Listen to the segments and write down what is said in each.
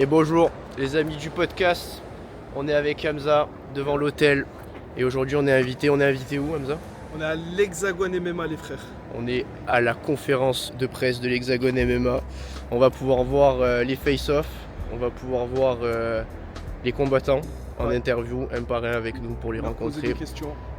Et bonjour les amis du podcast, on est avec Hamza devant l'hôtel et aujourd'hui on est invité où Hamza? On est à l'Hexagone MMA les frères. On est à la conférence de presse de l'Hexagone MMA, on va pouvoir voir les face-off, on va pouvoir voir les combattants en interview un par un avec nous pour les rencontrer,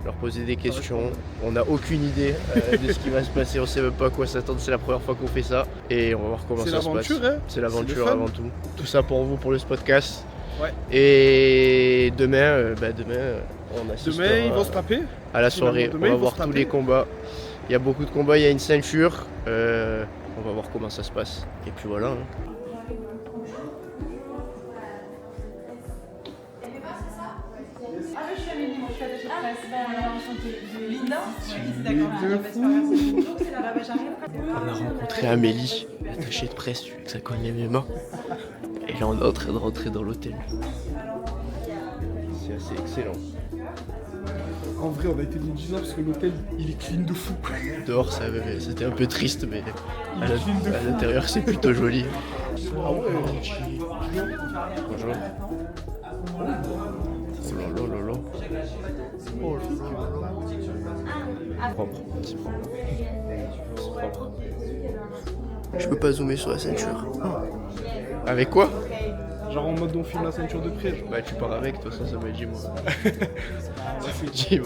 leur poser des questions. On n'a aucune idée de ce qui va se passer, on sait même pas à quoi s'attendre, c'est la première fois qu'on fait ça et on va voir comment ça se passe. Hein, c'est l'aventure avant tout. Tout ça pour vous, pour le podcast. Ouais. Et demain, on assistera demain ils vont se taper à la soirée, on va voir tous les combats. Il y a beaucoup de combats, il y a une ceinture, on va voir comment ça se passe. Et puis voilà. Je suis Amélie, moi je suis attachée de presse. Linda. D'accord. On a rencontré Amélie, attachée de presse du Hexagone MMA. Et là on est en train de rentrer dans l'hôtel. C'est assez excellent. En vrai on a été négligents parce que l'hôtel il est clean de fou. Dehors c'était un peu triste mais à l'intérieur c'est plutôt joli. Ah ouais. Bonjour. Oh là. Propre. C'est propre. Je peux pas zoomer sur la ceinture. Avec quoi? Genre en mode on filme la ceinture de près. Genre. Bah tu pars avec, de toute façon ça m'a dit moi. Ça fait dit.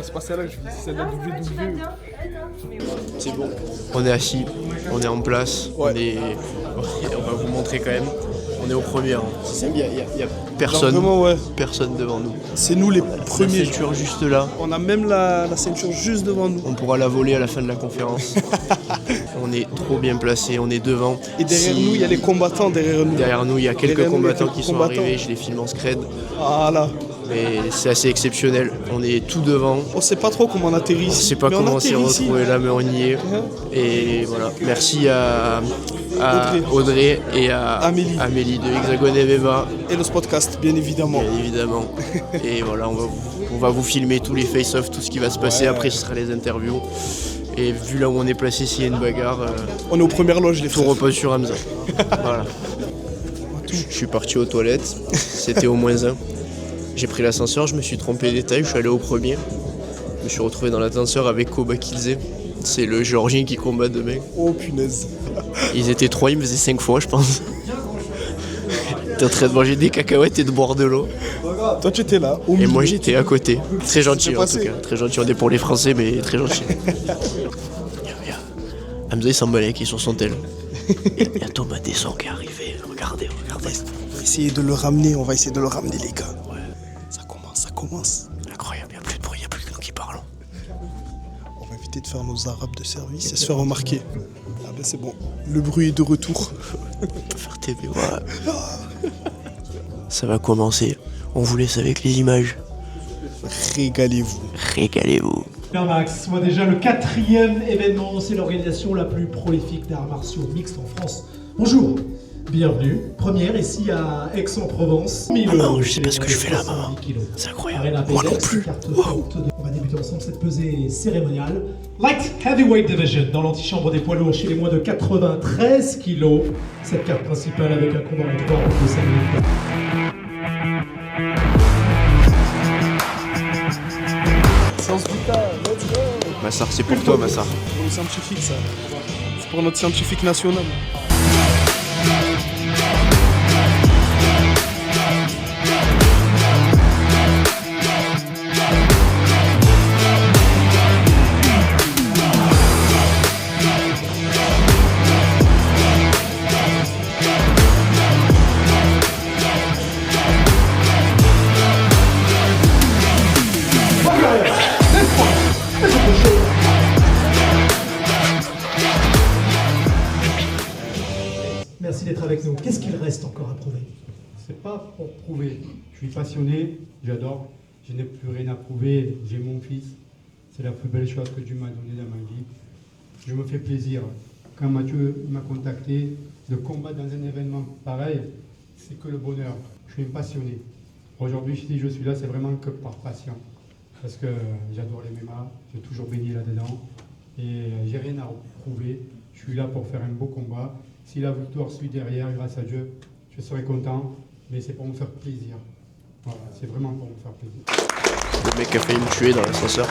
C'est pas celle-là que je dis, c'est celle-là WWE. C'est bon. On est assis, on est en place, ouais. On va vous montrer quand même. On est au premier rang. Il y a personne, vraiment, ouais. Personne devant nous. C'est nous les premiers. La ceinture juste là. On a même la ceinture juste devant nous. On pourra la voler à la fin de la conférence. On est trop bien placés, on est devant. Et derrière nous, il y a les combattants derrière nous. Derrière nous, il y a quelques combattants qui sont arrivés. Je les filme en scred. Voilà. Mais c'est assez exceptionnel. On est tout devant. On sait pas trop comment on atterrit ici. On sait pas comment on s'est retrouvé là, mais on y est. Et voilà. Merci à Audrey et à Amélie de Hexagone MMA. Et le podcast, bien évidemment. Bien évidemment. Et voilà, on va vous filmer tous les face-off, tout ce qui va se passer. Après, ce sera les interviews. Et vu là où on est placé, s'il y a une bagarre, on est aux premières loges, les frères. Tout repose sur Hamza. Voilà. Je suis parti aux toilettes. C'était au -1. J'ai pris l'ascenseur, je me suis trompé d'étage, je suis allé au premier. Je me suis retrouvé dans l'ascenseur avec Koba Kilze. C'est le Géorgien qui combat demain. Oh punaise. Ils étaient 3, ils me faisaient 5 fois je pense. T'es en train de manger des cacahuètes et de boire de l'eau. Toi tu étais là. Et moi j'étais à côté. Très gentil en tout cas. Très gentil, on est pour les Français mais très gentil. Hamza il s'emballait qui est sur son tel. Il y a Thomas Descend qui est arrivé. Regardez. On va essayer de le ramener, les gars. Ouais. Ça commence. Incroyable, il n'y a plus de bruit, il n'y a plus que nous qui parlons. On va éviter de faire nos arabes de service et se faire remarquer. Ah ben c'est bon, le bruit est de retour. On peut faire TV, ouais. Ça va commencer. On vous laisse avec les images. Régalez-vous. Max, moi déjà le 4e événement, c'est l'organisation la plus prolifique d'arts martiaux mixtes en France. Bonjour, bienvenue. Première ici à Aix-en-Provence. Non, je sais pas ce que je fais là, maman. C'est incroyable. Moi non plus. Wow. On va débuter ensemble cette pesée cérémoniale. Light Heavyweight Division dans l'antichambre des poids lourds chez les moins de 93 kilos. Cette carte principale avec un combat en 3 rounds de 5 minutes. Let's go. Massar, c'est pour toi, Massar. C'est pour le scientifique, ça. C'est pour notre scientifique national. Merci d'être avec nous. Qu'est-ce qu'il reste encore à prouver? C'est pas pour prouver. Je suis passionné, j'adore. Je n'ai plus rien à prouver. J'ai mon fils. C'est la plus belle chose que Dieu m'a donnée dans ma vie. Je me fais plaisir. Quand Mathieu m'a contacté, de combattre dans un événement pareil, c'est que le bonheur. Je suis un passionné. Aujourd'hui, si je suis là, c'est vraiment que par passion. Parce que j'adore les MMA, j'ai toujours baigné là-dedans. Et j'ai rien à prouver. Je suis là pour faire un beau combat. Si la victoire suit derrière, grâce à Dieu, je serai content, mais c'est pour me faire plaisir. Voilà, c'est vraiment pour me faire plaisir. Le mec a failli me tuer dans l'ascenseur.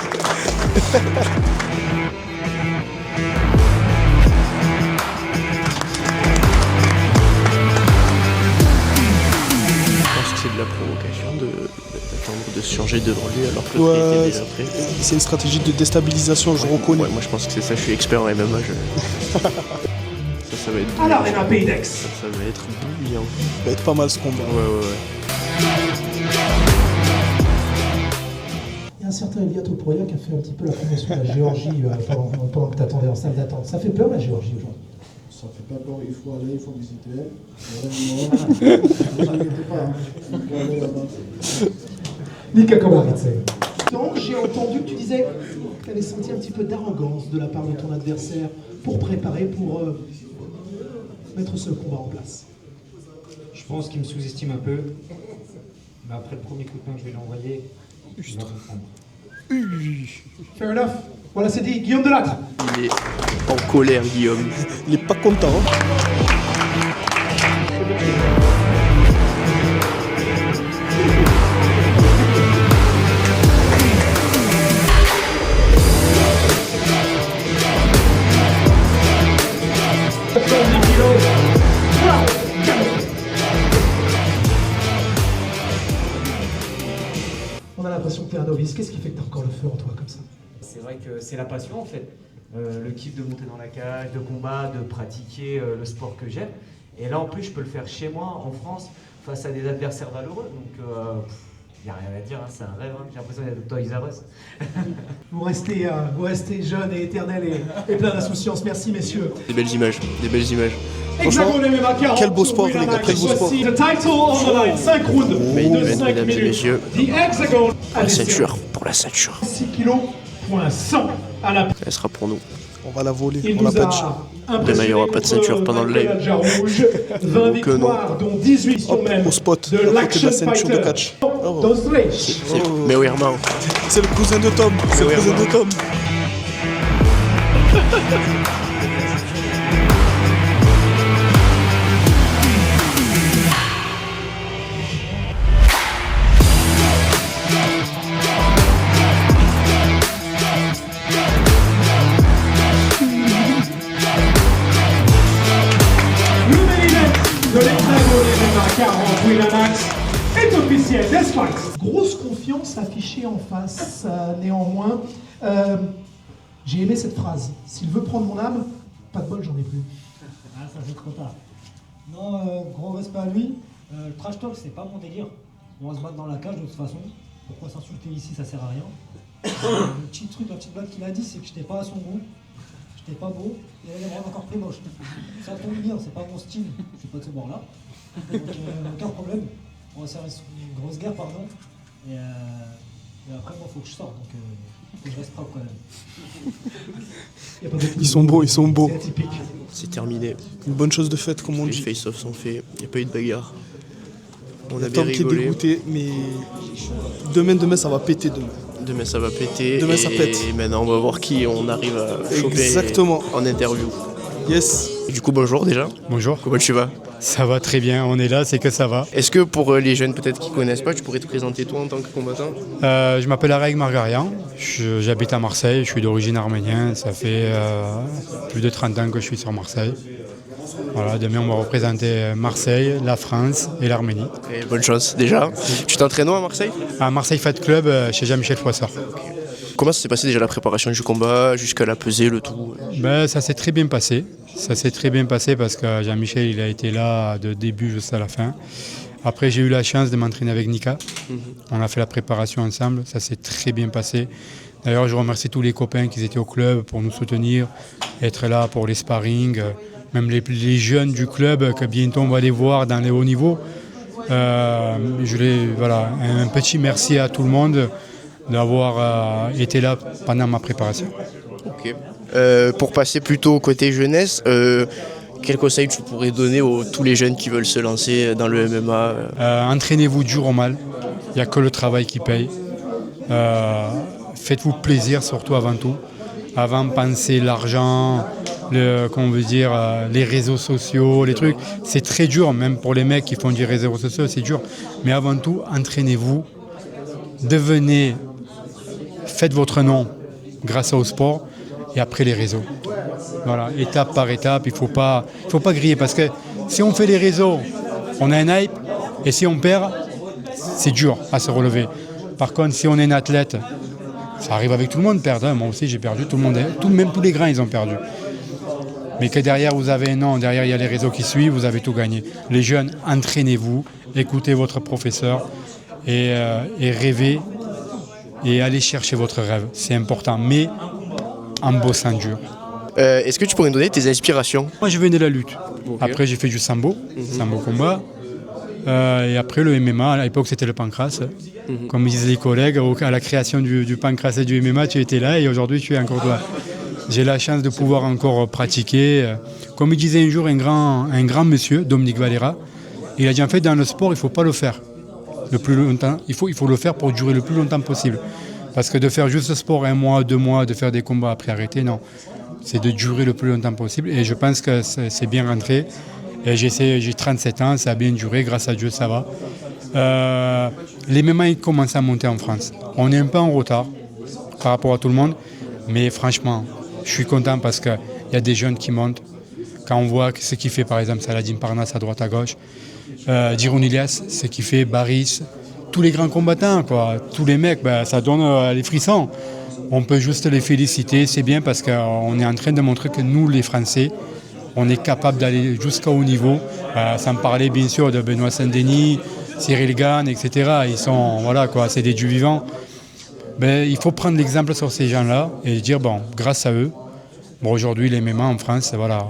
Je pense que c'est de la provocation d'attendre de se changer devant lui alors que l'autre était déjà prêt. C'est une stratégie de déstabilisation, je reconnais. Ouais, moi je pense que c'est ça, je suis expert en MMA. Ça va être À l'Arena Pays d'Aix. ça va être bouillant. Ça va être pas mal ce combat. Ouais. Il y a un certain Elia Topuria qui a fait un petit peu la promotion de la Géorgie pendant que tu attendais en salle d'attente. Ça fait peur la Géorgie aujourd'hui? Ça fait pas peur, il faut aller, il faut visiter. Ne vous inquiétez pas, hein. Il faut aller là-bas. Mika Komaritse. Donc j'ai entendu que tu disais que tu avais senti un petit peu d'arrogance de la part de ton adversaire pour préparer, pour mettre ce combat en place. Je pense qu'il me sous-estime un peu. Mais après le premier coup de main que je vais lui envoyer, il va comprendre. Fair enough. Voilà, c'est dit. Guillaume Delattre. Il est en colère, Guillaume. Il est pas content. Hein. On a l'impression que tu es un novice. Qu'est-ce qui fait que tu as encore le feu en toi comme ça? C'est vrai que c'est la passion en fait. Le kiff de monter dans la cage, de combattre, de pratiquer le sport que j'aime. Et là en plus je peux le faire chez moi, en France, face à des adversaires valeureux. Donc il n'y a rien à dire, hein, c'est un rêve. Hein. J'ai l'impression d'être Toys R Us. Vous restez jeune et éternel et plein d'insouciance. Merci messieurs. Des belles images. Franchement, quel beau sport, les gars, quel beau sport. 5 rounds Main de event, 5 mesdames et minutes. messieurs. The Hexagon. La ceinture, pour la ceinture. 6 kilos, point 100 à la Elle sera pour nous. On va la voler, Il on l'a nous pas a dit. Demain, il n'y aura pas de ceinture pendant le live. Rouge, 20 Que non. victoires, dont 18 Hop, même au spot, de à côté de l'Action la ceinture de Fighter. catch. D'Australie. Mais oui, Herman. C'est le cousin de Tom. C'est le oui, cousin Herman. de Tom. Le main event de l'Hexagone MMA 40 Winamax est officiel. Let's fight. Grosse confiance affichée en face, néanmoins. J'ai aimé cette phrase. S'il veut prendre mon âme, pas de bol, j'en ai plus. Ah, ça c'est trop tard. Non, gros respect à lui. Le trash talk, c'est pas mon délire. On va se battre dans la cage de toute façon. Pourquoi s'insulter ici, ça sert à rien. Le petit truc, la petite blague qu'il a dit, c'est que j'étais pas à son goût. J'étais pas beau. Il avait les bras encore plus moches. Ça tombe bien, c'est pas mon style. Je suis pas de ce bord-là. Donc, aucun problème. On va se faire une grosse guerre, pardon. Et après, moi, faut que je sorte. Donc, faut que je reste propre quand même. Y a pas de- Ils sont beaux, ils sont beaux. C'est atypique. C'est terminé. Une bonne chose de faite, comme on Les dit. face-offs sont faits. Il n'y a pas eu de bagarre. On a bien Tom qui est rigolé. dégoûté, mais demain ça va péter demain. Demain, ça va péter. Demain, ça pète. Et maintenant, on va voir qui on arrive à choper Exactement. en interview. Yes. Et du coup, bonjour déjà. Bonjour, Comment tu vas? ça va très bien, on est là, c'est que ça va. Est-ce que pour les jeunes peut-être qui ne connaissent pas, tu pourrais te présenter toi en tant que combattant? Je m'appelle Arek Margarian, j'habite à Marseille, je suis d'origine arménienne, ça fait plus de 30 ans que je suis sur Marseille. Voilà, demain on va représenter Marseille, la France et l'Arménie. Et bonne chance déjà. Tu t'entraînes où à Marseille? À Marseille Fight Club, chez Jean-Michel Froissart. Comment ça s'est passé déjà la préparation du combat, jusqu'à la pesée, le tout? Ben, ça s'est très bien passé. Ça s'est très bien passé parce que Jean-Michel il a été là de début jusqu'à la fin. Après j'ai eu la chance de m'entraîner avec Nika. On a fait la préparation ensemble, ça s'est très bien passé. D'ailleurs je remercie tous les copains qui étaient au club pour nous soutenir, être là pour les sparring, même les jeunes du club que bientôt on va les voir dans les hauts niveaux. Voilà, un petit merci à tout le monde d'avoir été là pendant ma préparation. Ok. Pour passer plutôt au côté jeunesse, quel conseil tu pourrais donner à tous les jeunes qui veulent se lancer dans le MMA? Entraînez-vous dur au mal, il n'y a que le travail qui paye. Faites-vous plaisir surtout avant tout. Avant, pensez l'argent, les réseaux sociaux, les trucs. C'est très dur, même pour les mecs qui font des réseaux sociaux, c'est dur. Mais avant tout, entraînez-vous, faites votre nom grâce au sport et après les réseaux. Voilà, étape par étape, il faut pas griller parce que si on fait les réseaux, on a un hype et si on perd, c'est dur à se relever. Par contre, si on est un athlète, ça arrive avec tout le monde de perdre. Moi aussi, j'ai perdu. Tout le monde, même tous les grands, ils ont perdu. Mais que derrière, vous avez un nom, derrière, il y a les réseaux qui suivent, vous avez tout gagné. Les jeunes, entraînez-vous, écoutez votre professeur et rêvez et allez chercher votre rêve. C'est important, mais en bossant dur. Est-ce que tu pourrais nous donner tes inspirations? Moi, je venais de la lutte. Okay. Après, j'ai fait du sambo, sambo combat. Et après, le MMA, à l'époque, c'était le pancrace. Comme disaient les collègues, à la création du pancrace et du MMA, tu étais là et aujourd'hui, tu es encore là. J'ai la chance de pouvoir encore pratiquer. Comme il disait un jour un grand monsieur, Dominique Valera, il a dit en fait, dans le sport, il ne faut pas le faire le plus longtemps. Il faut le faire pour durer le plus longtemps possible. Parce que de faire juste ce sport 1 mois, 2 mois, de faire des combats après arrêter, non. C'est de durer le plus longtemps possible. Et je pense que c'est bien rentré. Et j'ai 37 ans, ça a bien duré, grâce à Dieu, ça va. Les MMA, ils commencent à monter en France. On est un peu en retard par rapport à tout le monde, mais franchement, je suis content parce qu'il y a des jeunes qui montent. Quand on voit ce qu'il fait, par exemple, Saladin Parnasse à droite, à gauche, Diron Ilias, ce qu'il fait, Baris, tous les grands combattants, quoi, tous les mecs, ça donne les frissons. On peut juste les féliciter, c'est bien parce qu'on est en train de montrer que nous, les Français, on est capable d'aller jusqu'au haut niveau, sans parler bien sûr de Benoît Saint-Denis, Cyril Gane, etc. Ils sont, voilà quoi, c'est des dieux vivants. Il faut prendre l'exemple sur ces gens-là et dire, bon, grâce à eux, aujourd'hui les MMA en France, voilà,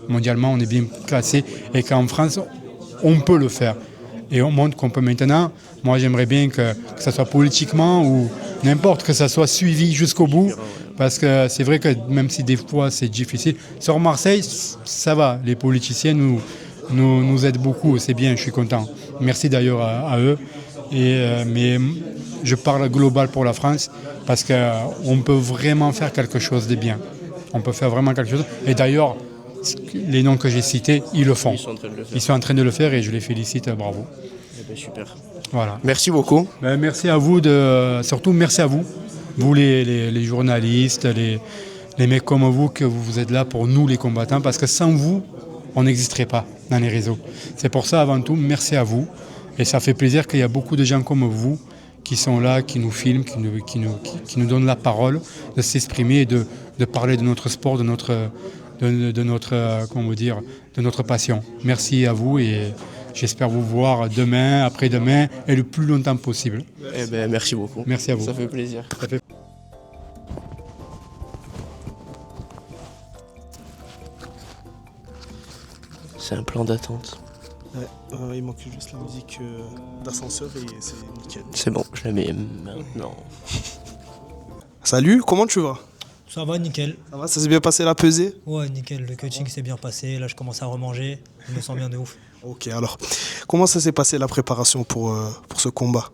mondialement on est bien classé et qu'en France, on peut le faire. Et on montre qu'on peut maintenant. Moi j'aimerais bien que ça soit politiquement ou n'importe, que ça soit suivi jusqu'au bout. Parce que c'est vrai que même si des fois c'est difficile, sur Marseille, ça va. Les politiciens nous aident beaucoup, c'est bien, je suis content. Merci d'ailleurs à eux. Mais je parle global pour la France parce qu'on peut vraiment faire quelque chose de bien. On peut faire vraiment quelque chose. Et d'ailleurs, les noms que j'ai cités, ils le font. Ils sont en train de le faire et je les félicite, bravo. Super. Voilà. Merci beaucoup. Merci à vous, surtout merci à vous. Vous les journalistes, les mecs comme vous, que vous êtes là pour nous les combattants, parce que sans vous, on n'existerait pas dans les réseaux. C'est pour ça avant tout, merci à vous. Et ça fait plaisir qu'il y a beaucoup de gens comme vous qui sont là, qui nous filment, qui nous donnent la parole, de s'exprimer et de parler de notre sport, de notre passion. Merci à vous et j'espère vous voir demain, après-demain et le plus longtemps possible. Merci beaucoup. Merci à vous. Ça fait plaisir. C'est un plan d'attente. Ouais, il manque juste la musique d'ascenseur et c'est nickel. C'est bon, je la mets maintenant. Salut, comment tu vas? Ça va, nickel. Ça va, ça s'est bien passé la pesée? Ouais, nickel. Le coaching s'est bien passé. Là, je commence à remanger. Je me sens bien de ouf. Ok, alors, comment ça s'est passé la préparation pour ce combat?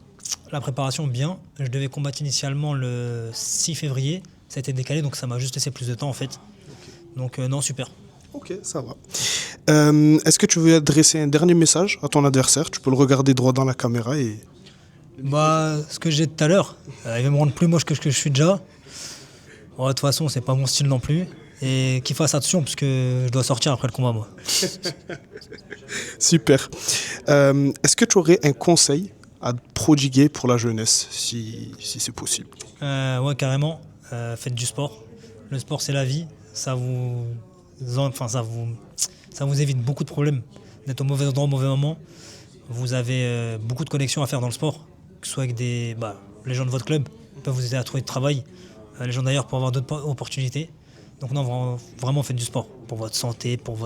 La préparation, bien. Je devais combattre initialement le 6 février. Ça a été décalé, donc ça m'a juste laissé plus de temps, en fait. Donc, non, super. Ok, ça va. Est-ce que tu veux adresser un dernier message à ton adversaire? Tu peux le regarder droit dans la caméra et... Ce que j'ai dit tout à l'heure, il va me rendre plus moche que ce que je suis déjà. De toute façon, c'est pas mon style non plus. Et qu'il fasse attention, parce que je dois sortir après le combat, moi. Super. Est-ce que tu aurais un conseil à prodiguer pour la jeunesse, si c'est possible? Ouais, carrément. Faites du sport. Le sport, c'est la vie. Ça vous évite beaucoup de problèmes. D'être au mauvais endroit au mauvais moment. Vous avez beaucoup de connexions à faire dans le sport, que ce soit avec les gens de votre club peuvent vous aider à trouver du travail, les gens d'ailleurs pour avoir d'autres opportunités. Donc non, vraiment faites du sport pour votre santé, pour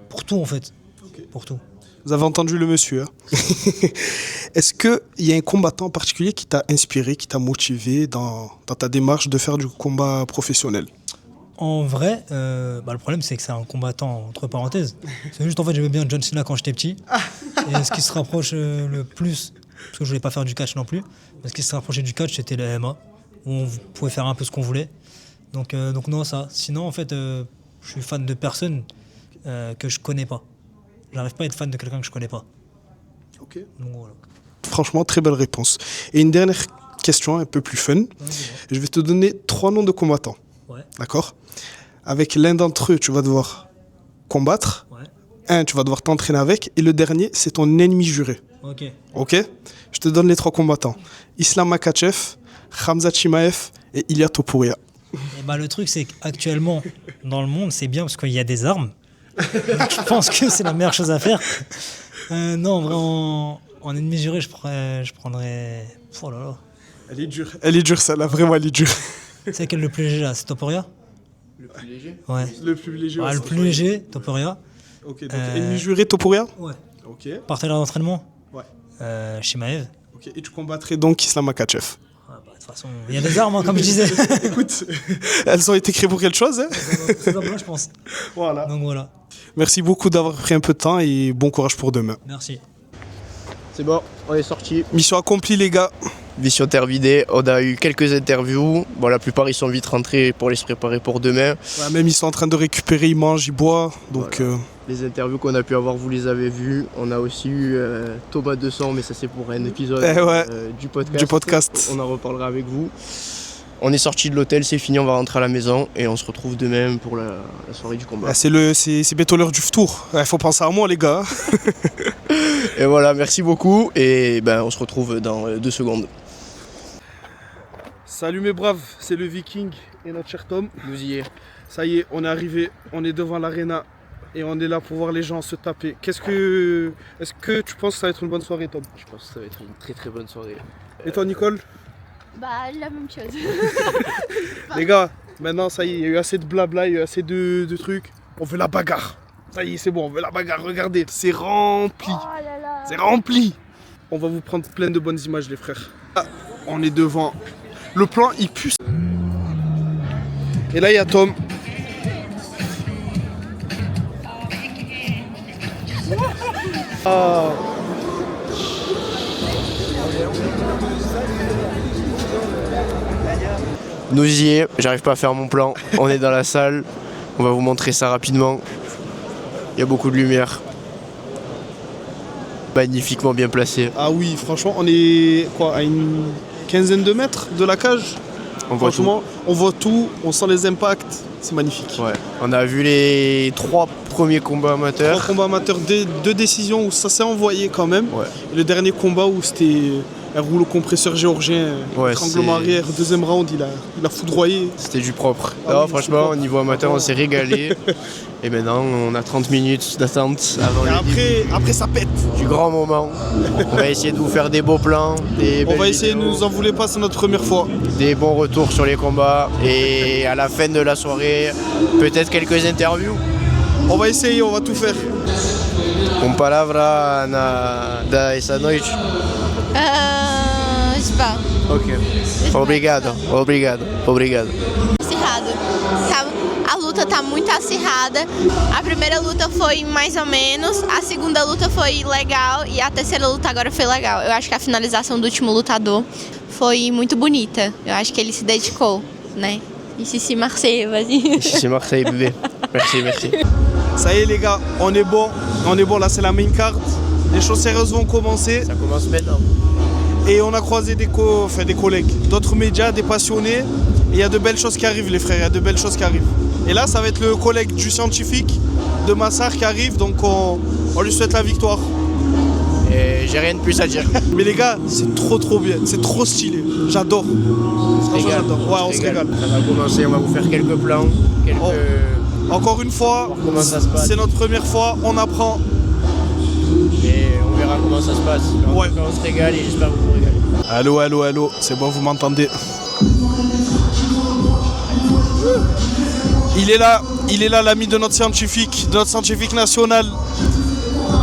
pour tout en fait, okay. Pour tout. Vous avez entendu le monsieur. Hein. Est-ce qu'il y a un combattant en particulier qui t'a inspiré, qui t'a motivé dans ta démarche de faire du combat professionnel? En vrai, le problème c'est que c'est un combattant entre parenthèses. C'est juste en fait j'aimais bien John Cena quand j'étais petit. Et ce qui se rapproche le plus, parce que je voulais pas faire du catch non plus, mais ce qui se rapprochait du catch c'était le MMA, où on pouvait faire un peu ce qu'on voulait. Donc non, ça. Sinon, en fait, je suis fan de personnes que je connais pas. J'arrive pas à être fan de quelqu'un que je connais pas. Ok. Donc voilà. Franchement, très belle réponse. Et une dernière question un peu plus fun. Je vais te donner 3 noms de combattants. Ouais. D'accord? Avec l'un d'entre eux, tu vas devoir combattre. Ouais. Un, tu vas devoir t'entraîner avec. Et le dernier, c'est ton ennemi juré. Ok. Ok? Je te donne les 3 combattants. Islam Makhachev, Khamzat Chimaev et Ilia Topuria. Et bah, le truc, c'est qu'actuellement, dans le monde, c'est bien parce qu'il y a des armes. Donc, je pense que c'est la meilleure chose à faire. Non, vraiment, en ennemi juré, je prendrais. Oh là là. Elle est dure, celle-là. Vraiment, elle est dure. C'est quel le plus léger là? C'est Topuria? Le plus léger. Ouais. Le plus léger. Ouais, le plus léger, Topuria. Ok, donc ennemi juré, Topuria? Ouais. Ok. Partenaire d'entraînement? Ouais. Chimaev. Ok, et tu combattrais donc Islam Makhachev. Ah bah, de toute façon, il y a des armes, hein, comme je disais. Écoute, elles ont été créées pour quelque chose, hein? Ces armes-là, je pense. Voilà. Donc voilà. Merci beaucoup d'avoir pris un peu de temps et bon courage pour demain. Merci. C'est bon, on est sorti. Mission accomplie, les gars. Mission terre vidée. On a eu quelques interviews. Bon, la plupart ils sont vite rentrés pour les se préparer pour demain. Ouais, même ils sont en train de récupérer, ils mangent, ils boivent. Donc, Voilà. Les interviews qu'on a pu avoir, vous les avez vues. On a aussi eu Thomas 200, mais ça c'est pour un épisode du podcast. Du podcast. On en reparlera avec vous. On est sorti de l'hôtel, c'est fini, on va rentrer à la maison et on se retrouve demain pour la soirée du combat. Ah, c'est bientôt l'heure du tour. Il faut penser à moi, les gars. Et voilà, merci beaucoup et ben on se retrouve dans 2 secondes. Salut mes braves, c'est le Viking et notre cher Tom. Nous y est. Ça y est, on est arrivé, on est devant l'arena et on est là pour voir les gens se taper. Est-ce que tu penses que ça va être une bonne soirée, Tom? Je pense que ça va être une très très bonne soirée. Et toi, Nicole? Bah, la même chose. Les gars, maintenant ça y est, il y a eu assez de blabla, il y a eu assez de trucs. On veut la bagarre. Ça y est, c'est bon, on veut la bagarre. Regardez, c'est rempli. Oh là là. C'est rempli. On va vous prendre plein de bonnes images, les frères. Ah, on est devant. Le plan, il pue. Et là, il y a Tom. Ah. Nous y est, j'arrive pas à faire mon plan. On est dans la salle, on va vous montrer ça rapidement. Il y a beaucoup de lumière. Magnifiquement bien placé. Ah oui, franchement, on est quoi, à une quinzaine de mètres de la cage. On voit Franchement, on voit tout, on sent les impacts, c'est magnifique. Ouais. On a vu les 3 premiers combats amateurs. 3 combats amateurs, 2 décisions où ça s'est envoyé quand même. Ouais. Et le dernier combat où c'était un rouleau compresseur géorgien, Ouais, tremblement arrière, deuxième round, il a foudroyé. C'était du propre. Ah Non, oui, franchement, c'est au niveau amateur, on s'est régalé. Et maintenant, on a 30 minutes d'attente avant Et après ça pète. du grand moment. On va essayer de vous faire des beaux plans, des On belles va essayer, ne vidéos, nous en voulez pas, c'est notre première fois. des bons retours sur les combats. Et à la fin de la soirée, peut-être quelques interviews. On va essayer, on va tout faire. Com palavra da essa noite. Spa. Ok. Obrigado. Acirrado. A luta tá muito acirrada. A primeira luta foi mais ou menos, a segunda luta foi legal e a terceira luta agora foi legal. Eu acho que a finalização do último lutador foi muito bonita. Eu acho que ele se dedicou, né? Ici Marseille, vas-y. C'est Marseille, bébé. Merci. Ça y est les gars, on est bon, là c'est la main card. Les choses sérieuses vont commencer. Ça commence maintenant. Et on a croisé des collègues, d'autres médias, des passionnés. Et il y a de belles choses qui arrivent les frères, il y a de belles choses qui arrivent. Et là ça va être le collègue du scientifique de Massar qui arrive, donc on lui souhaite la victoire. Et j'ai rien de plus à dire. Mais les gars, c'est trop bien, c'est trop stylé, j'adore. Franchement, j'adore. Ouais, on se régale. Ça va commencer, on va vous faire quelques plans, Encore une fois, comment ça se passe. c'est notre première fois, on apprend. Et on verra comment ça se passe. En tout cas, on se régale et j'espère que vous vous régalez. Allô, c'est bon, vous m'entendez? Il est là l'ami de notre scientifique national.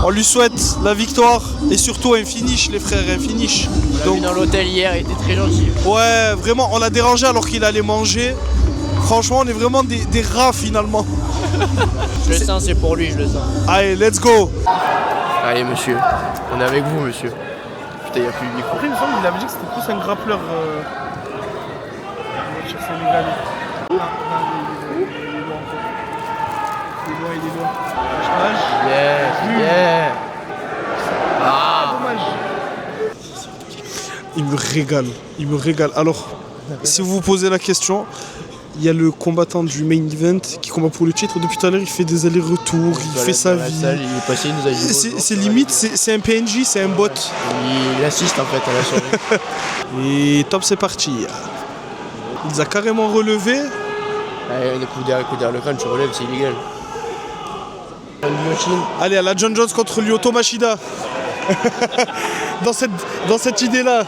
On lui souhaite la victoire et surtout un finish les frères, un finish. On l'a vu dans l'hôtel hier, il était très gentil. Ouais, vraiment, on l'a dérangé alors qu'il allait manger. Franchement, on est vraiment des rats finalement. Je le sens, c'est pour lui, je le sens. Allez, let's go. Allez monsieur, on est avec vous monsieur. Putain, il n'y a plus de micro. Après, il me semble qu'il avait dit que c'était plus un grappleur sénégalais. Yeah. Ah. Il me régale. Alors, si vous vous posez la question, il y a le combattant du main event qui combat pour le titre. Depuis tout à l'heure, il fait des allers-retours, il fait sa vie. Il est passé, il nous a dit C'est limite, c'est un PNJ, c'est un bot. Il assiste en fait à la soirée. Et top, c'est parti. Il les a carrément relevés. Des coups derrière le crâne, tu relèves, c'est illégal. Allez, à la John Jones contre Lyoto Machida. dans cette idée-là.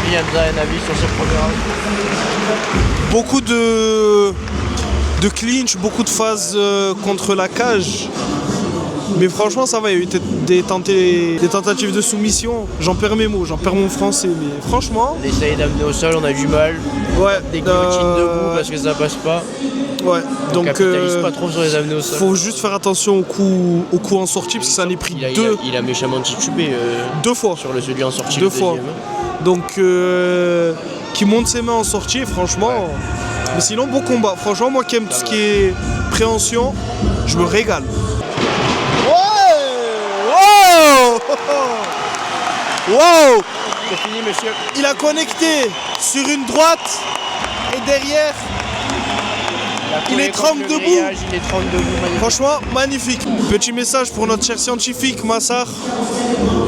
Hamza et Navi sur ce premier round. Beaucoup de clinch, beaucoup de phases contre la cage. Mais franchement, ça va, il y a eu des tentatives de soumission. J'en perds mes mots, j'en perds mon français. Mais franchement... On essaye d'amener au sol, on a du mal. Ouais. Des guillotines debout parce que ça passe pas. Ouais, donc capitalise pas trop sur les amener au sol. Faut juste faire attention au coup en sortie parce que ça en est pris deux. Il a méchamment titubé. 2 fois. Sur celui en sortie. 2 fois. Donc qui monte ses mains en sortie, franchement. Ouais. Mais sinon, bon combat. Franchement, moi qui aime tout ce qui est préhension, je me régale. Wow! C'est fini, monsieur. Il a connecté sur une droite et derrière. Il est trempe debout. Franchement, magnifique. Petit message pour notre cher scientifique Massar.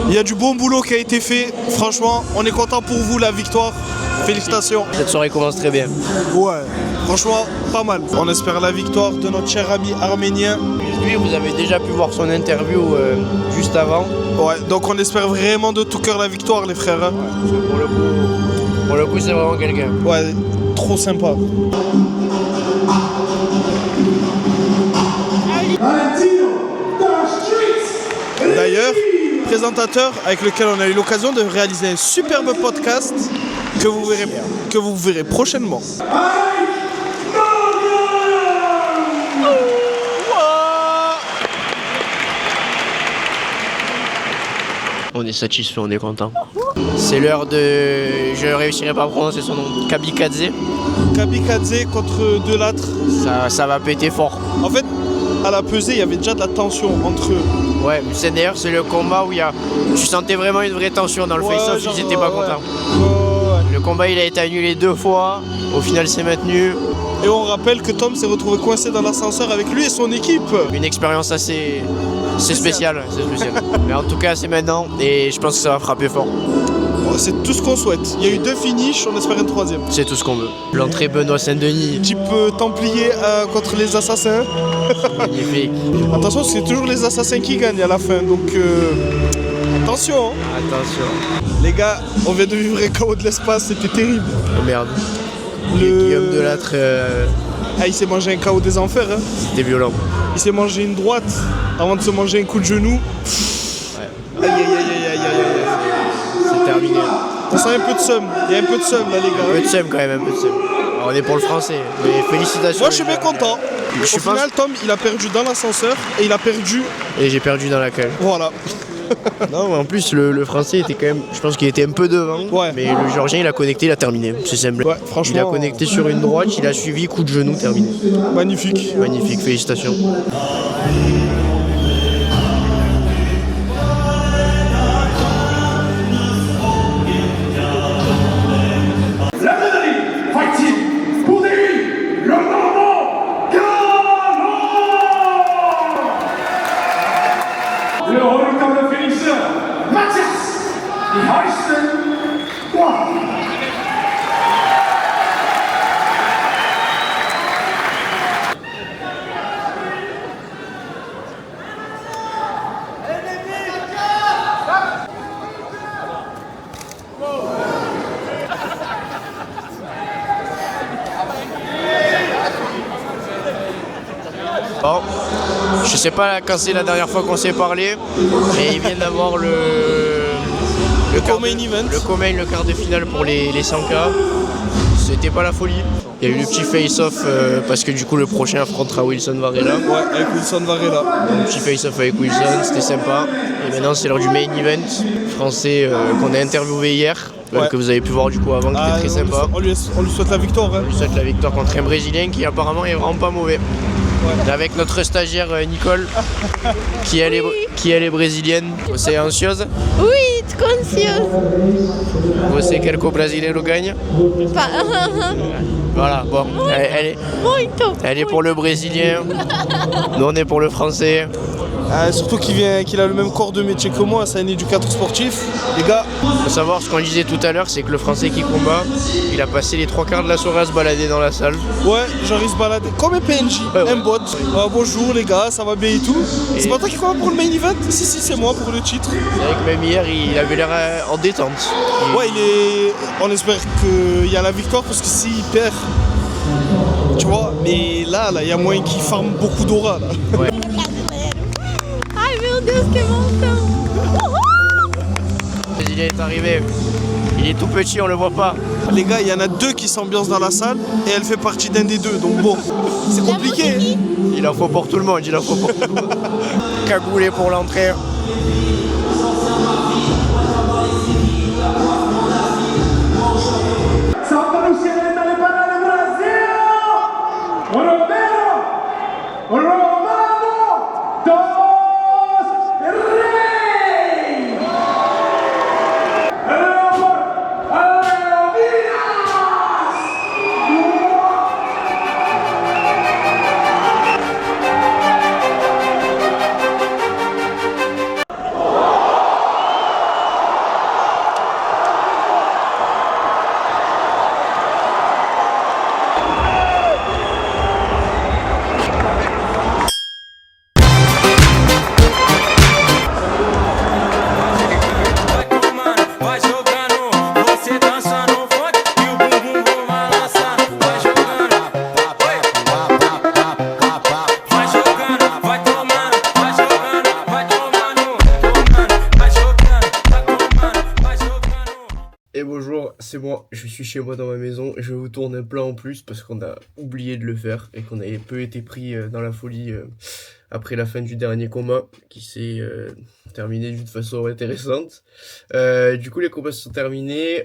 Il y a du bon boulot qui a été fait. Franchement, on est content pour vous, la victoire. Félicitations. Cette soirée commence très bien. Ouais, franchement, pas mal. On espère la victoire de notre cher ami arménien. Lui, vous avez déjà pu voir son interview juste avant. Ouais, donc on espère vraiment de tout cœur la victoire, les frères. Hein. Ouais, pour le coup, c'est vraiment quelqu'un. Ouais, trop sympa. D'ailleurs, présentateur avec lequel on a eu l'occasion de réaliser un superbe podcast que vous verrez prochainement. On est satisfait, on est content. C'est l'heure de... Je ne réussirai pas à prononcer son nom. Kabikadze. Kabikadze contre Delattre. Ça va péter fort. En fait, à la pesée, il y avait déjà de la tension entre eux. Ouais, mais d'ailleurs, c'est le combat où tu sentais vraiment une vraie tension dans le face-off, ils étaient pas contents. Le combat, il a été annulé 2 fois. Au final, c'est maintenu. Et on rappelle que Tom s'est retrouvé coincé dans l'ascenseur avec lui et son équipe. Une expérience assez... C'est spécial. Mais en tout cas, c'est maintenant et je pense que ça va frapper fort. C'est tout ce qu'on souhaite. Il y a eu 2 finishes, on espère une 3e. C'est tout ce qu'on veut. L'entrée Benoît Saint-Denis. Type Templier contre les assassins. Magnifique. Attention, c'est toujours les assassins qui gagnent à la fin, donc attention. Hein. Attention. Les gars, on vient de vivre un chaos de l'espace, c'était terrible. Oh merde. Guillaume Delattre... Ah, il s'est mangé un chaos des enfers. Hein. C'était violent. Il s'est mangé une droite avant de se manger un coup de genou. Ouais. Aïe. C'est terminé. On sent un peu de somme. Il y a un peu de somme là, les gars. Un peu de somme quand même, un peu de somme. Alors, on est pour le français, mais félicitations. Moi, je suis bien content. Au final, Tom, il a perdu dans l'ascenseur et il a perdu... Et j'ai perdu dans la cage. Voilà. Non, mais en plus, le français était quand même... Je pense qu'il était un peu devant. Ouais. Mais le Géorgien, il a connecté, il a terminé. C'est simple. Ouais, franchement... Il a connecté sur une droite, il a suivi, coup de genou, terminé. Magnifique. Magnifique, félicitations. Le redoutable finisseur, Mathias Heisten. Bon, je sais pas quand c'est la dernière fois qu'on s'est parlé, mais ils viennent d'avoir le co-main, le quart de finale pour les 100K. C'était pas la folie. Il y a eu le petit face-off parce que du coup le prochain affrontera Wilson Varela. Ouais, avec Wilson Varela. Le petit face-off avec Wilson, c'était sympa. Et maintenant c'est l'heure du main event français qu'on a interviewé hier. que vous avez pu voir du coup avant, qui était très sympa. On lui souhaite la victoire. Hein. On lui souhaite la victoire contre un Brésilien qui apparemment est vraiment pas mauvais. Ouais. Avec notre stagiaire Nicole, qui elle est brésilienne. Você é ansiosa? Oui, tô ansiosa. Você quer que o brasileiro gagne? Voilà, bon, elle est pour le brésilien, nous on est pour le français. Surtout qu'il a le même corps de métier que moi, c'est un éducateur sportif. Les gars, faut savoir, ce qu'on disait tout à l'heure, c'est que le français qui combat, il a passé les 3/4 de la soirée à se balader dans la salle. Ouais, genre il se balade comme un PNJ, un bot. Bonjour les gars, ça va bien et tout. C'est pas toi qui combat pour le main event? Si, c'est moi pour le titre. C'est vrai que même hier, il avait l'air en détente. Ouais, on espère qu'il y a la victoire parce que s'il perd, tu vois, mais là, il y a moyen qu'il farme beaucoup d'aura là. Ouais. Ai meu Deus, que emoção! Le Brésilien est arrivé. Il est tout petit, on le voit pas. Les gars, il y en a 2 qui s'ambiancent dans la salle et elle fait partie d'un des 2. Donc bon, c'est compliqué. Il en faut pour tout le monde, Cagoulé pour l'entrée. Et bonjour, c'est moi, je suis chez moi dans ma maison et je vous tourne un plat en plus parce qu'on a oublié de le faire et qu'on avait peu été pris dans la folie après la fin du dernier combat qui s'est terminé d'une façon intéressante. Du coup les combats se sont terminés,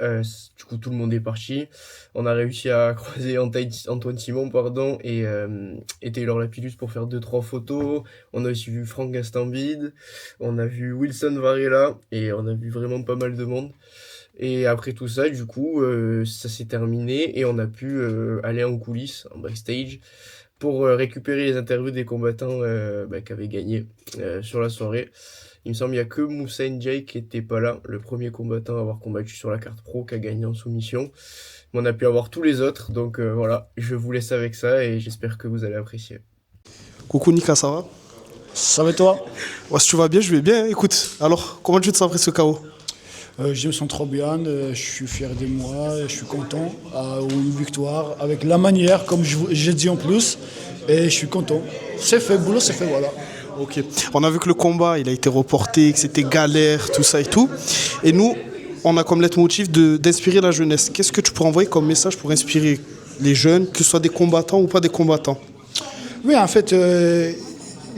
du coup tout le monde est parti. On a réussi à croiser Antoine Simon et Taylor Lapillus pour faire 2-3 photos. On a aussi vu Franck Gastambide, on a vu Wilson Varela et on a vu vraiment pas mal de monde. Et après tout ça, du coup, ça s'est terminé et on a pu aller en coulisses, en backstage, pour récupérer les interviews des combattants qui avaient gagné sur la soirée. Il me semble qu'il n'y a que Moussa Ndiaye qui n'était pas là, le premier combattant à avoir combattu sur la carte pro, qui a gagné en soumission. Mais on a pu avoir tous les autres, donc voilà, je vous laisse avec ça et j'espère que vous allez apprécier. Coucou Nika, ça va? Ça va et toi? Ouais, si tu vas bien, je vais bien. Écoute, alors, comment tu te sens après ce KO? Je me sens trop bien, je suis fier de moi, je suis content. Une victoire avec la manière, comme j'ai dit en plus, et je suis content. C'est fait, le boulot c'est fait, voilà. Ok, on a vu que le combat il a été reporté, que c'était galère, tout ça et tout. Et nous, on a comme leitmotiv d'inspirer la jeunesse. Qu'est-ce que tu pourrais envoyer comme message pour inspirer les jeunes, que ce soit des combattants ou pas des combattants? Oui, en fait,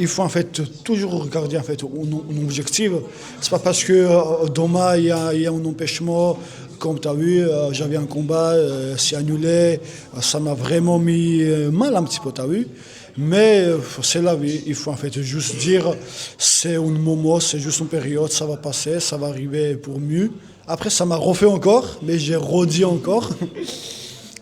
il faut en fait toujours regarder en fait un objectif. C'est pas parce que demain il y a un empêchement, comme tu as vu, j'avais un combat, c'est annulé, ça m'a vraiment mis mal un petit peu, tu as vu. Mais c'est la vie, il faut en fait juste dire c'est un moment, c'est juste une période, ça va passer, ça va arriver pour mieux. Après ça m'a refait encore, mais j'ai redit encore.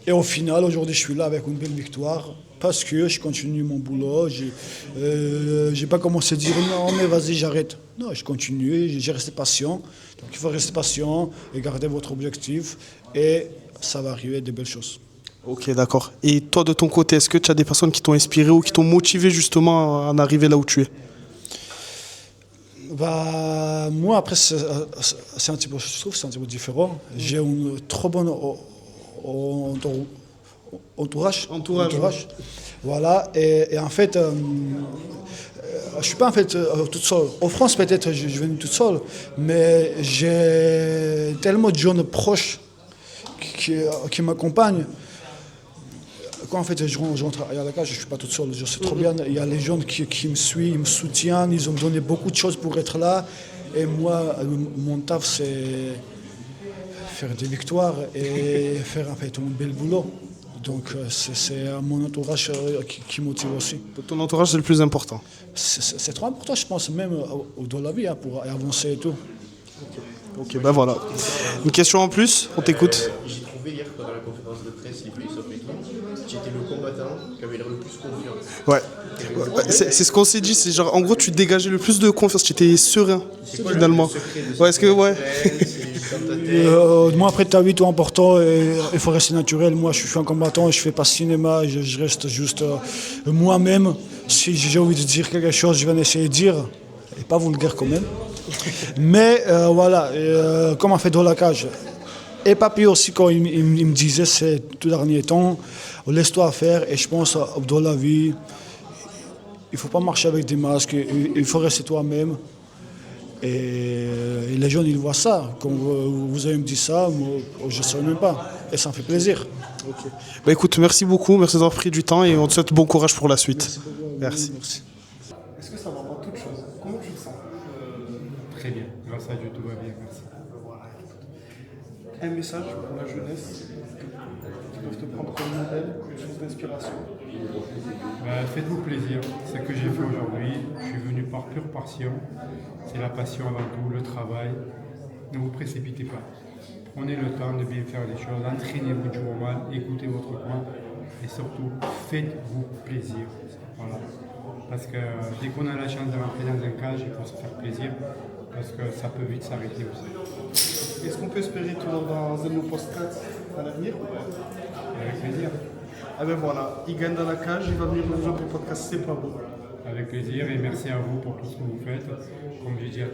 Et au final, aujourd'hui, je suis là avec une belle victoire parce que je continue mon boulot. J'ai pas commencé à dire non, mais vas-y, j'arrête. Non, je continue, j'ai resté patient. Donc il faut rester patient et garder votre objectif et ça va arriver de belles choses. Ok, d'accord. Et toi, de ton côté, est-ce que tu as des personnes qui t'ont inspiré ou qui t'ont motivé justement à en arriver là où tu es? Bah, moi, après, c'est un petit peu, je trouve, c'est un petit peu différent. J'ai une trop bonne entourage. Voilà, et en fait, je ne suis pas en fait toute seule. En France, peut-être, je suis venue toute seule, mais j'ai tellement de jeunes proches qui m'accompagnent. Quand en fait, je rentre à la cage, je ne suis pas toute seule, je sais trop bien. Il y a les jeunes qui me suivent, ils me soutiennent, ils ont donné beaucoup de choses pour être là. Et moi, mon taf, c'est faire des victoires et faire en fait un bel boulot. Donc c'est mon entourage qui motive aussi. Ton entourage, c'est le plus important. C'est trop important, je pense, même dans la vie, pour avancer et tout. Ok, bah voilà. Une question en plus, on t'écoute. J'ai trouvé hier pendant la conférence de presse, les face-off et tout, tu étais le combattant qui avait l'air le plus confiant. Ouais. C'est ce qu'on s'est dit, c'est genre en gros tu dégageais le plus de confiance, tu étais serein finalement. Ouais, est-ce que ouais. Moi après tu as vu tout important, il faut rester naturel. Moi je suis un combattant, je fais pas cinéma, je reste juste moi-même. Si j'ai envie de dire quelque chose, je vais essayer de dire, et pas vulgaire quand même. Mais voilà, comme on fait dans la cage. Et Papi aussi quand il me disait ces tout derniers temps, laisse-toi faire et je pense dans la vie, il ne faut pas marcher avec des masques, il faut rester toi-même. Et les gens, ils voient ça. Quand vous avez me dit ça, moi, je ne savais même pas. Et ça me fait plaisir. Okay. Bah écoute, merci beaucoup, merci d'avoir pris du temps et on te souhaite bon courage pour la suite. Merci. Est-ce que ça va dans toutes choses? Comment tu le sens? Très bien, grâce à Dieu, tout va bien, merci. Un message pour la jeunesse qui doivent te prendre comme modèle, une source d'inspiration. Faites-vous plaisir, c'est ce que j'ai fait aujourd'hui. Je suis venu par pure passion. C'est la passion avant tout, le travail. Ne vous précipitez pas. Prenez le temps de bien faire les choses. Entraînez-vous du moment, écoutez votre corps et surtout faites-vous plaisir. Voilà. Parce que dès qu'on a la chance de rentrer dans un cage, il faut se faire plaisir parce que ça peut vite s'arrêter aussi. Est-ce qu'on peut espérer toujours dans un nouveau post-4 à l'avenir? Avec plaisir. Ah ben voilà, il gagne dans la cage, il va venir nous rejoindre pour le podcast, c'est pas beau. Avec plaisir et merci à vous pour tout ce que vous faites. Comme je dis à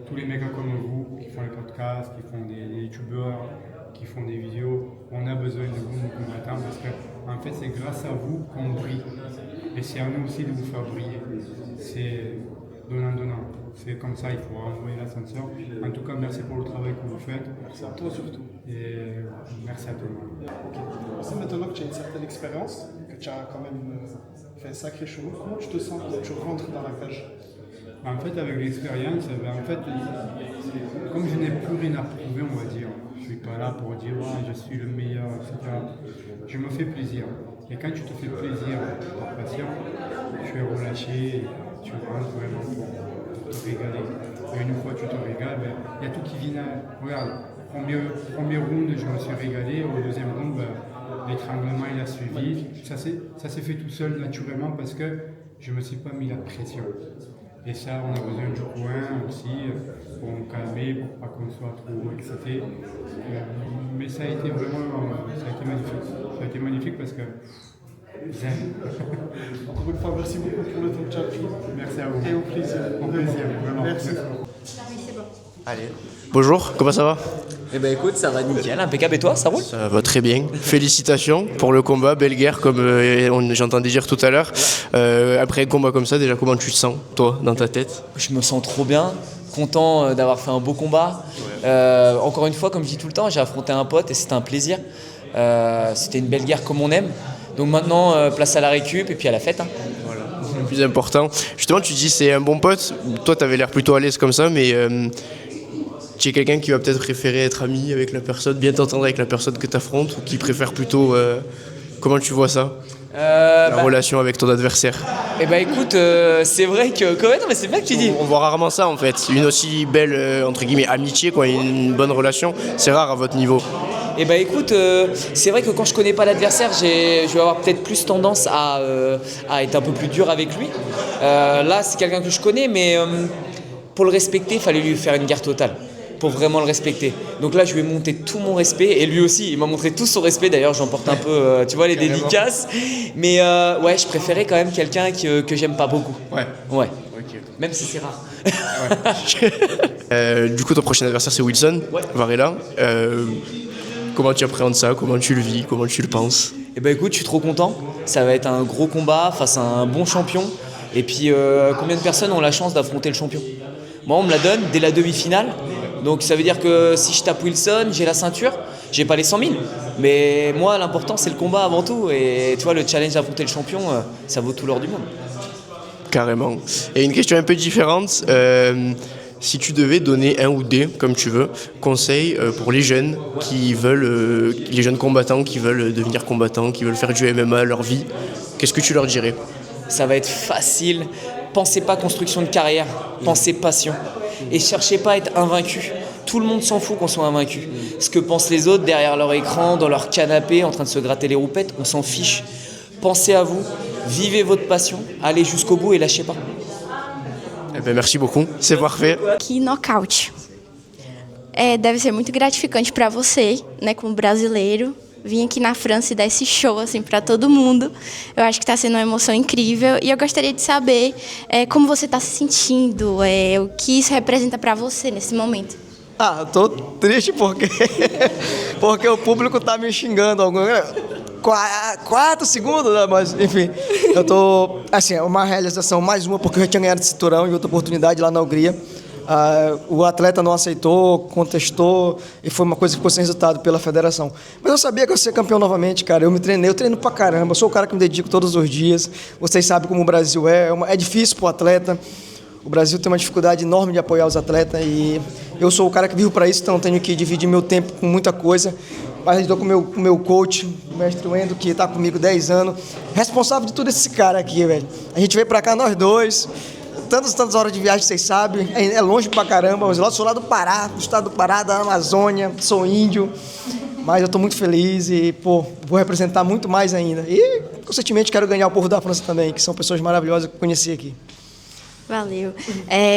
tous les mecs comme vous qui font les podcasts, qui font des youtubeurs, qui font des vidéos, on a besoin de vous, nos combattants, parce que en fait c'est grâce à vous qu'on brille. Et c'est à nous aussi de vous faire briller. C'est donnant. C'est comme ça, il faut envoyer l'ascenseur. En tout cas, merci pour le travail que vous faites. Merci à toi surtout. Et merci à tout le monde. Okay. On sait maintenant que tu as une certaine expérience, que tu as quand même fait un sacré chemin. Comment tu te sens quand tu rentres dans la cage? En fait, avec l'expérience, comme je n'ai plus rien à prouver, on va dire, je ne suis pas là pour dire je suis le meilleur, etc. Je me fais plaisir. Et quand tu te fais plaisir par passion, tu es relâché, tu rentres vraiment pour te régaler. Et une fois que tu te régales, il y a tout qui vient. Regarde, premier round, je me suis régalé. Au deuxième round, l'étranglement il a suivi. Ça s'est fait tout seul naturellement parce que je ne me suis pas mis la pression. Et ça, on a besoin du coin aussi pour nous calmer, pour pas qu'on soit trop excité. Mais ça a été vraiment magnifique. Ça a été magnifique parce que encore une fois, merci beaucoup pour le temps que tu as pris. Merci à vous. Et au plaisir. Au plaisir, vraiment. Merci. Allez. Bonjour, comment ça va? Eh ben écoute, ça va nickel, impeccable. Et toi, ça roule? Ça va très bien. Félicitations pour le combat, belle guerre, comme j'entendais dire tout à l'heure. Après un combat comme ça, déjà, comment tu te sens, toi, dans ta tête? Je me sens trop bien, content d'avoir fait un beau combat. Encore une fois, comme je dis tout le temps, j'ai affronté un pote et c'était un plaisir. C'était une belle guerre comme on aime. Donc maintenant, place à la récup et puis à la fête. Hein. Voilà, c'est le plus important. Justement, tu dis c'est un bon pote. Toi, tu avais l'air plutôt à l'aise comme ça, mais tu es quelqu'un qui va peut-être préférer être ami avec la personne, bien t'entendre avec la personne que tu affrontes, ou qui préfère plutôt... comment tu vois ça, la relation avec ton adversaire? Eh ben écoute, c'est vrai que... non mais c'est bien que tu dis. On voit rarement ça en fait. Une aussi belle, entre guillemets, amitié, quoi, une bonne relation. C'est rare à votre niveau. Eh ben écoute, c'est vrai que quand je connais pas l'adversaire, je vais avoir peut-être plus tendance à être un peu plus dur avec lui. Là, c'est quelqu'un que je connais, mais pour le respecter, il fallait lui faire une guerre totale. Pour vraiment le respecter. Donc là, je lui ai monté tout mon respect et lui aussi, il m'a montré tout son respect. D'ailleurs, j'emporte un peu, tu vois, les dédicaces. Mais ouais, je préférais quand même quelqu'un que j'aime pas beaucoup. Ouais. Okay. Même si c'est rare. Du coup, ton prochain adversaire, c'est Wilson Varela. Comment tu appréhendes ça? Comment tu le vis? Comment tu le penses? Eh ben écoute, je suis trop content. Ça va être un gros combat face à un bon champion. Et puis, combien de personnes ont la chance d'affronter le champion? Moi, on me la donne dès la demi-finale. Donc ça veut dire que si je tape Wilson, j'ai la ceinture, j'ai pas les 100 000. Mais moi, l'important, c'est le combat avant tout. Et tu vois, le challenge d'affronter le champion, ça vaut tout l'or du monde. Carrément. Et une question un peu différente. Si tu devais donner un ou des, comme tu veux, conseils pour les jeunes qui veulent, les jeunes combattants qui veulent devenir combattants, qui veulent faire du MMA leur vie, qu'est-ce que tu leur dirais? Ça va être facile. Pensez pas construction de carrière, pensez passion. Et cherchez pas à être invaincu. Tout le monde s'en fout qu'on soit invaincu. Ce que pensent les autres derrière leur écran, dans leur canapé, en train de se gratter les roupettes, on s'en fiche. Pensez à vous, vivez votre passion, allez jusqu'au bout et lâchez pas. Eh ben, merci beaucoup, c'est parfait. Que nocaute. Deve ser muito gratificante para você, né, como brasileiro, vir aqui na França e dar esse show assim para todo mundo. Eu acho que está sendo uma emoção incrível e eu gostaria de saber como você está se sentindo, o que isso representa para você nesse momento. Ah, eu tô triste porque o público tá me xingando. 4 segundos, né? Mas enfim, eu tô, assim, é uma realização, mais uma, porque eu já tinha ganhado esse cinturão em outra oportunidade lá na Hungria. O atleta não aceitou, contestou, e foi uma coisa que ficou sem resultado pela federação. Mas eu sabia que eu ia ser campeão novamente, cara. Eu treino pra caramba, eu sou o cara que me dedico todos os dias. Vocês sabem como o Brasil é difícil pro atleta. O Brasil tem uma dificuldade enorme de apoiar os atletas e eu sou o cara que vivo para isso, então tenho que dividir meu tempo com muita coisa. Mas estou com o meu coach, o mestre Wendo, que está comigo 10 anos, responsável de tudo esse cara aqui, velho. A gente veio para cá, nós dois, tantas horas de viagem, vocês sabem, é longe pra caramba, mas eu sou lá do Pará, do estado do Pará, da Amazônia, sou índio, mas eu estou muito feliz e, vou representar muito mais ainda. E, consequentemente, quero ganhar o povo da França também, que são pessoas maravilhosas que eu conheci aqui. Valeu.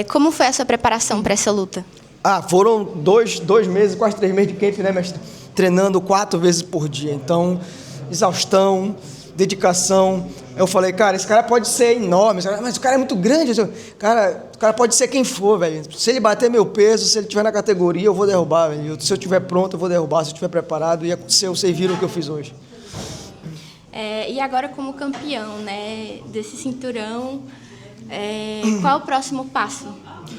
Como foi a sua preparação para essa luta? Foram 2 meses, quase 3 meses de camp, né, mestre? Treinando 4 vezes por dia. Então, exaustão, dedicação. Eu falei, cara, esse cara pode ser enorme, mas o cara é muito grande. O cara pode ser quem for, velho. Se ele bater meu peso, se ele estiver na categoria, eu vou derrubar, velho. Se eu estiver pronto, eu vou derrubar. Se eu estiver preparado, e aconteceu, vocês viram o que eu fiz hoje. E agora, como campeão, né, desse cinturão, qual o próximo passo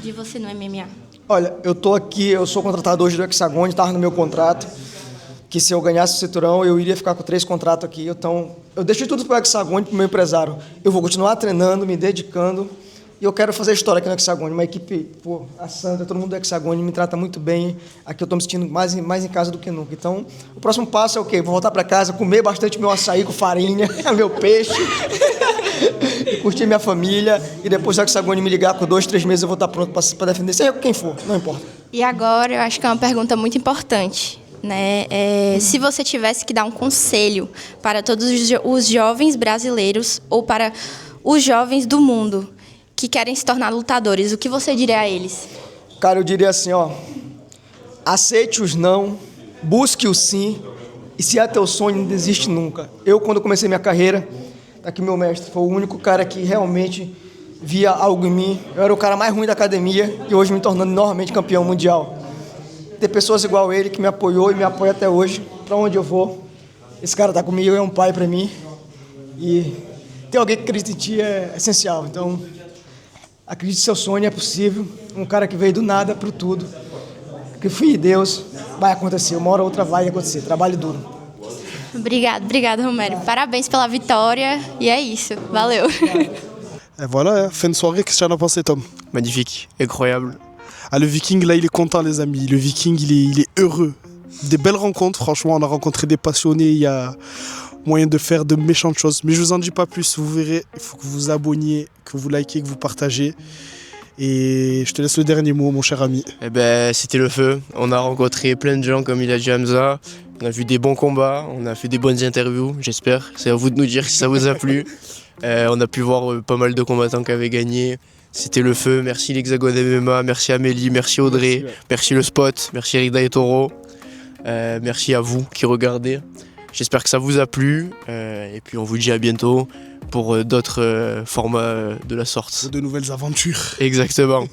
de você no MMA? Olha, eu tô aqui, eu sou contratado hoje do Hexagone, estava no meu contrato, que se eu ganhasse o cinturão, eu iria ficar com 3 contratos aqui. Então, eu deixei tudo para o Hexagone, para o meu empresário. Eu vou continuar treinando, me dedicando, e eu quero fazer história aqui no Hexagone. Uma equipe, a Sandra, todo mundo do Hexagone me trata muito bem. Aqui eu estou me sentindo mais em casa do que nunca. Então, o próximo passo é o quê? Vou voltar para casa, comer bastante meu açaí com farinha, meu peixe, curtir minha família, e depois do Hexagone me ligar, com 2, 3 meses eu vou estar pronto para defender, seja quem for, não importa. E agora, eu acho que é uma pergunta muito importante, né? Se você tivesse que dar um conselho para todos os jovens brasileiros ou para os jovens do mundo que querem se tornar lutadores, o que você diria a eles? Cara, eu diria assim, aceite os não, busque o sim, e se é teu sonho, não desiste nunca. Eu, quando comecei minha carreira, aqui meu mestre, foi o único cara que realmente via algo em mim. Eu era o cara mais ruim da academia e hoje me tornando enormemente campeão mundial. Ter pessoas igual ele que me apoiou e me apoia até hoje, para onde eu vou. Esse cara tá comigo, é um pai para mim. E ter alguém que acredita em ti é essencial. Então, acredite no seu sonho, é possível. Um cara que veio do nada pro tudo. Que fui Deus, vai acontecer. Uma hora ou outra vai acontecer. Trabalho duro. Obrigado, Romério. Parabéns pela vitória. E é isso. Valeu. Et voilà, fin de soirée, qu'est-ce que tu en as pensé, Tom? Magnifique, incroyable. Le Viking, là, il est content, les amis. Le Viking, il est heureux. Des belles rencontres, franchement. On a rencontré des passionnés. Il y a moyen de faire de méchantes choses. Mais je vous en dis pas plus. Vous verrez, il faut que vous vous abonniez, que vous likez, que vous partagez. Et je te laisse le dernier mot, mon cher ami. C'était le feu. On a rencontré plein de gens, comme il a dit Hamza. On a vu des bons combats, on a fait des bonnes interviews, j'espère. C'est à vous de nous dire si ça vous a plu. On a pu voir pas mal de combattants qui avaient gagné. C'était le feu. Merci l'Hexagone MMA, merci Amélie, merci Audrey, merci le Spot, merci Rida et Toro. Merci à vous qui regardez. J'espère que ça vous a plu. Et puis on vous dit à bientôt pour d'autres formats de la sorte. De nouvelles aventures. Exactement.